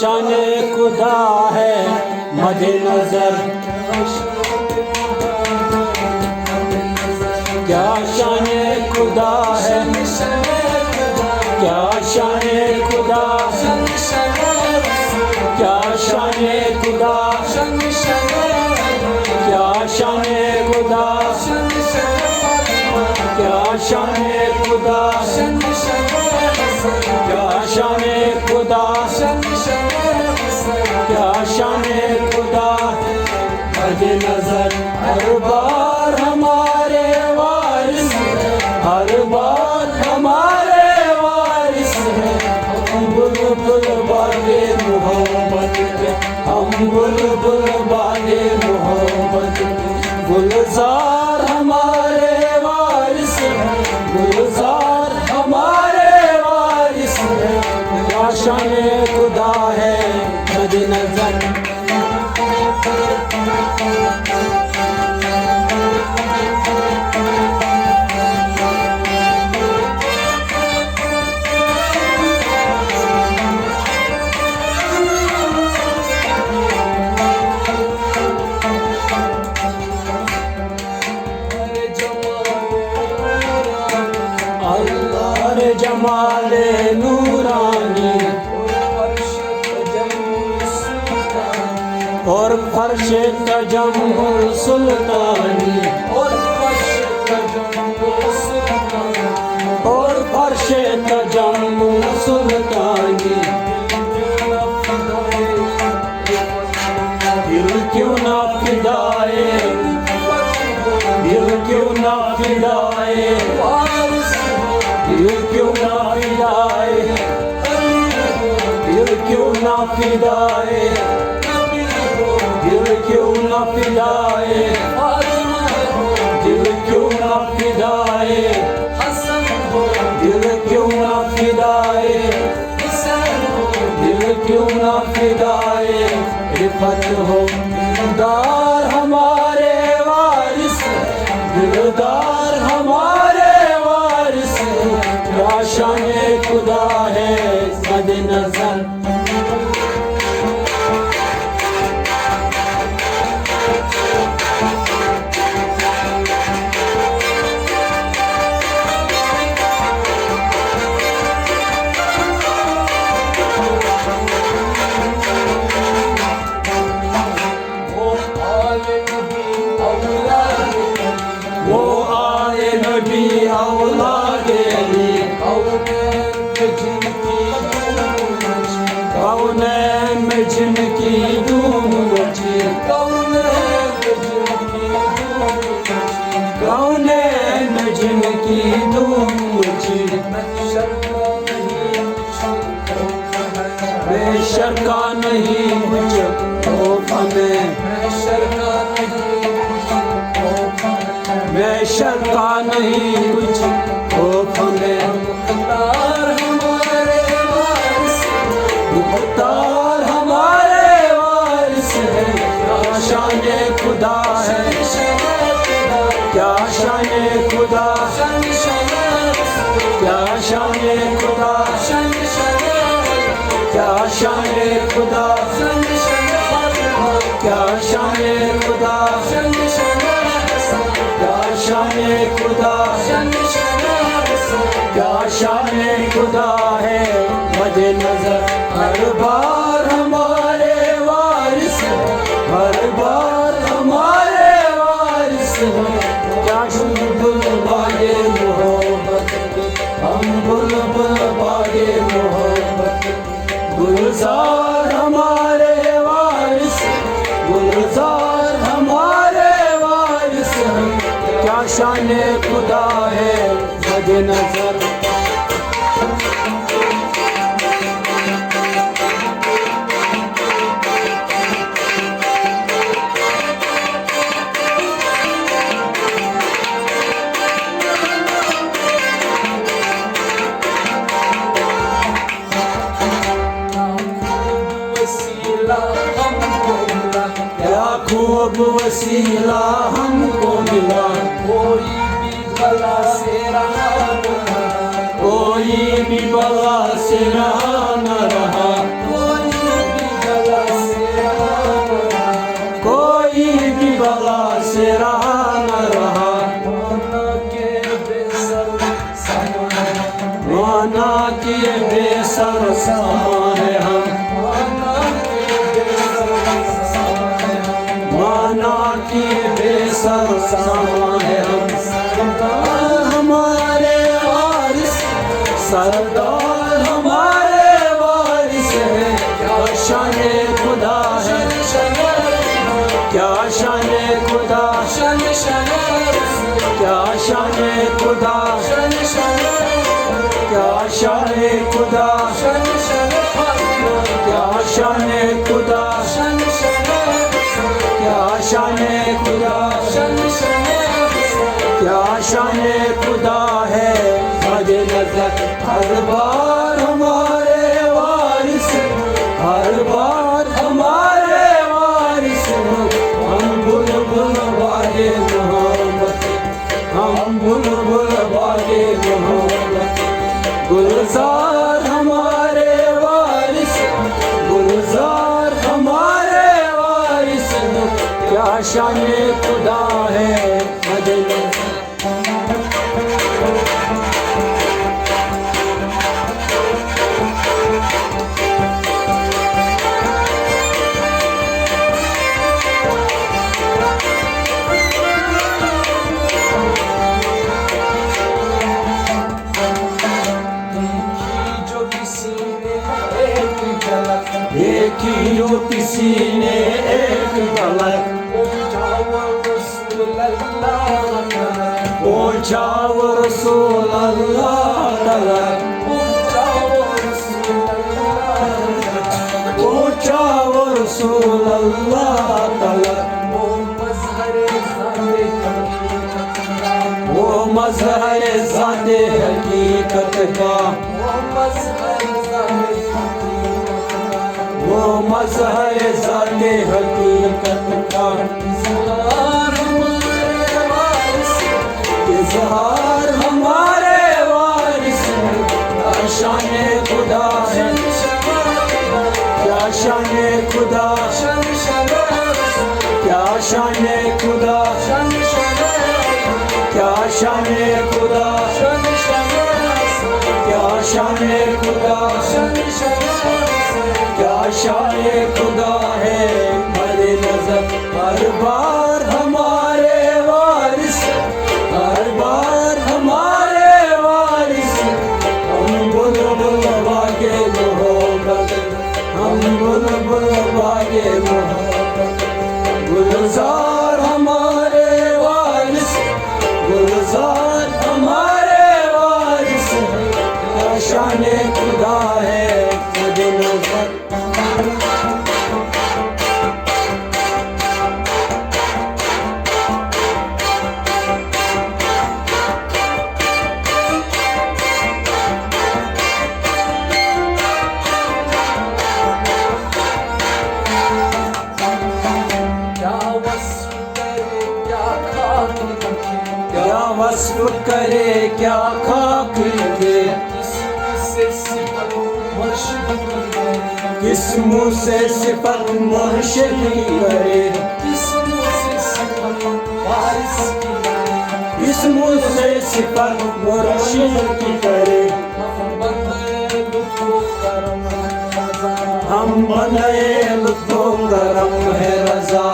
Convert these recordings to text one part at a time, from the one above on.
शान खुदा है मद्दे नजर, क्या शान खुदा है, क्या शान खुदा, क्या शान खुदा, क्या शान खुदा, क्या शान खुदा, क्या शान खुदा, क्या शान खुदा मद्दे नजर। हर बार हमारे वारिस, हर बार हमारे वारिस है। हम बुलबुल वाले मोहब्बत के, हम बुलबुल वाले मोहब्बत के, गुलजार हमारे वारिस है, गुलजार हमारे वारिस है। क्या शान खुदा है मद्दे नजर। अल्लाह रे जमाले नूरानी और फर्श तजम्मुल सुल्तानी, और फर्श तजम्मुल सुल्तानी। दिल क्यों ना फिदाए, दिल क्यों ना फिदाए, दिल क्यों ना फिदाए, दिल क्यों ना फिदाए, दिल क्यों ना फिदाए, दिल क्यों ना फिदाए, दिल क्यों ना फिदाए, दिल क्यों ना फिदाए। रिफत हो दिलदार हमारे वारिस, दिलदार हमारे वारिस। क्या शान खुदा है मद्दे नजर। वो आए नबी औलादे अली, कौनैन में जिनकी धूम मची, कौनैन में जिनकी धूम मची। बेशर्का नहीं कुछ खौफ हमें, बेशर्का नहीं कुछ खौफ हमें। मुख्तार हमारे वारिस, मुख्तार हमारे वारिस है। क्या शान खुदा है, क्या शान खुदा, क्या शान खुदा, क्या शान खुदा, क्या शान खुदा, क्या शान खुदा, क्या शान खुदा है मद्दे नजर। हर बार हमारे वारिस, हर बार हमारे वारिस है। क्या बुलबुल वाले मोहब्बत के, हम बुलबुल वाले मोहब्बत के, गुलजार हमारे वारिस, गुलजार हमारे वारिस है। क्या शान खुदा है मद्दे नजर। खूब वसीला हमको मिला, कोई भी भला से रहा न रहा, कोई भी भला से रहा न रहा, कोई से रहा न रहा, माना कि बेसर समा है हम, माना कि बेसर समा है हम। सरदार हमारे वारिस, सरदार हमारे वारिस है, क्या शाने खुदा है, क्या शाने खुदा, क्या शाने खुदा, क्या शाने खुदा, क्या शाने खुदा, क्या शाने खुदा, क्या शाने खुदा है। मजे नजर हर बार हमारे वारिस, हर बार हमारे वारिस, हम बुलबुल वाले मोहब्बत, हम बुलबुल वाले मोहब्बत। गुलजार हमारे वारिस, गुलजार हमारे वारिस, क्या शाने खुदा है। मजे देखी जो किसी ने एक झलक, पहुंचा वो रसूल अल्लाह तलक, पहुंचा वो रसूल अल्लाह तलक। वो मज़हर ज़ाते हकीकत का, वो मज़हर ज़ाते हकीकत का। इज़हार हमारे वारिस, क्या शाने खुदा है, क्या शाने खुदा, क्या शाने खुदा, क्या शाने खुदा, क्या शाने खुदा, क्या शाने खुदा है। मरे नजर हर बार हमारे वारिस, हर बार हमारे वारिस, हम बुलबुल वागे मोहब्बत, हम बुलबुल वागे मोहब्बत। गुलजार हमारे वारिस, गुलजार हमारे वारिस, क्या शाने खुदा है। मजे नजर क्या वस्फ करे, क्या खाक दे, किस मुँह से सिफत मुर्शिद की करे, किस मुँह से सिफत मुर्शिद की करे। हम बने लुत्फ़ो करम है रज़ा,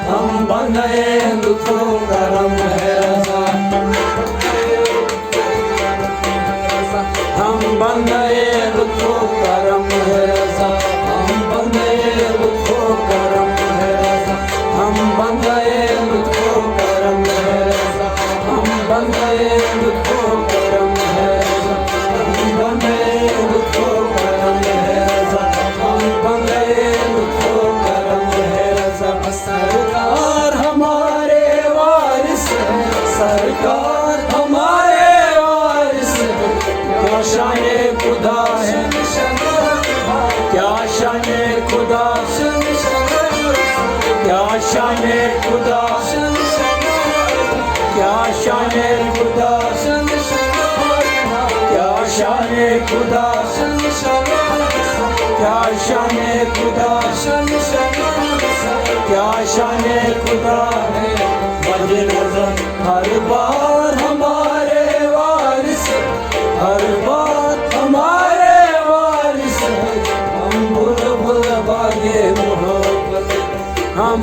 हम बने लुत्फ़ो करम है रज़ा, हम बने लुत्फ़ो करम है रज़ा, हम बने लुत्फ़ो करम है रज़ा, हम बने लुत्फ़ो करम है रज़ा, हम बने लुत्फ़ो करम है रज़ा, हम बने लुत्फ़ो करम है रज़ा, हम बने लुत्फ़ो करम है रज़ा। सरकार हमारे वारिस, सरकार हमारे वारिस, क्या शाने खुदा है, क्या शाने खुदा, क्या शाने खुदा, क्या शाने खुदा, क्या शाने खुदा, क्या शाने खुदा। کیا شان خدا ہے مد نظر ہر بار ہمارے وارث ہر بات ہمارے وارث ہم بھول بھول باغے محبت ہم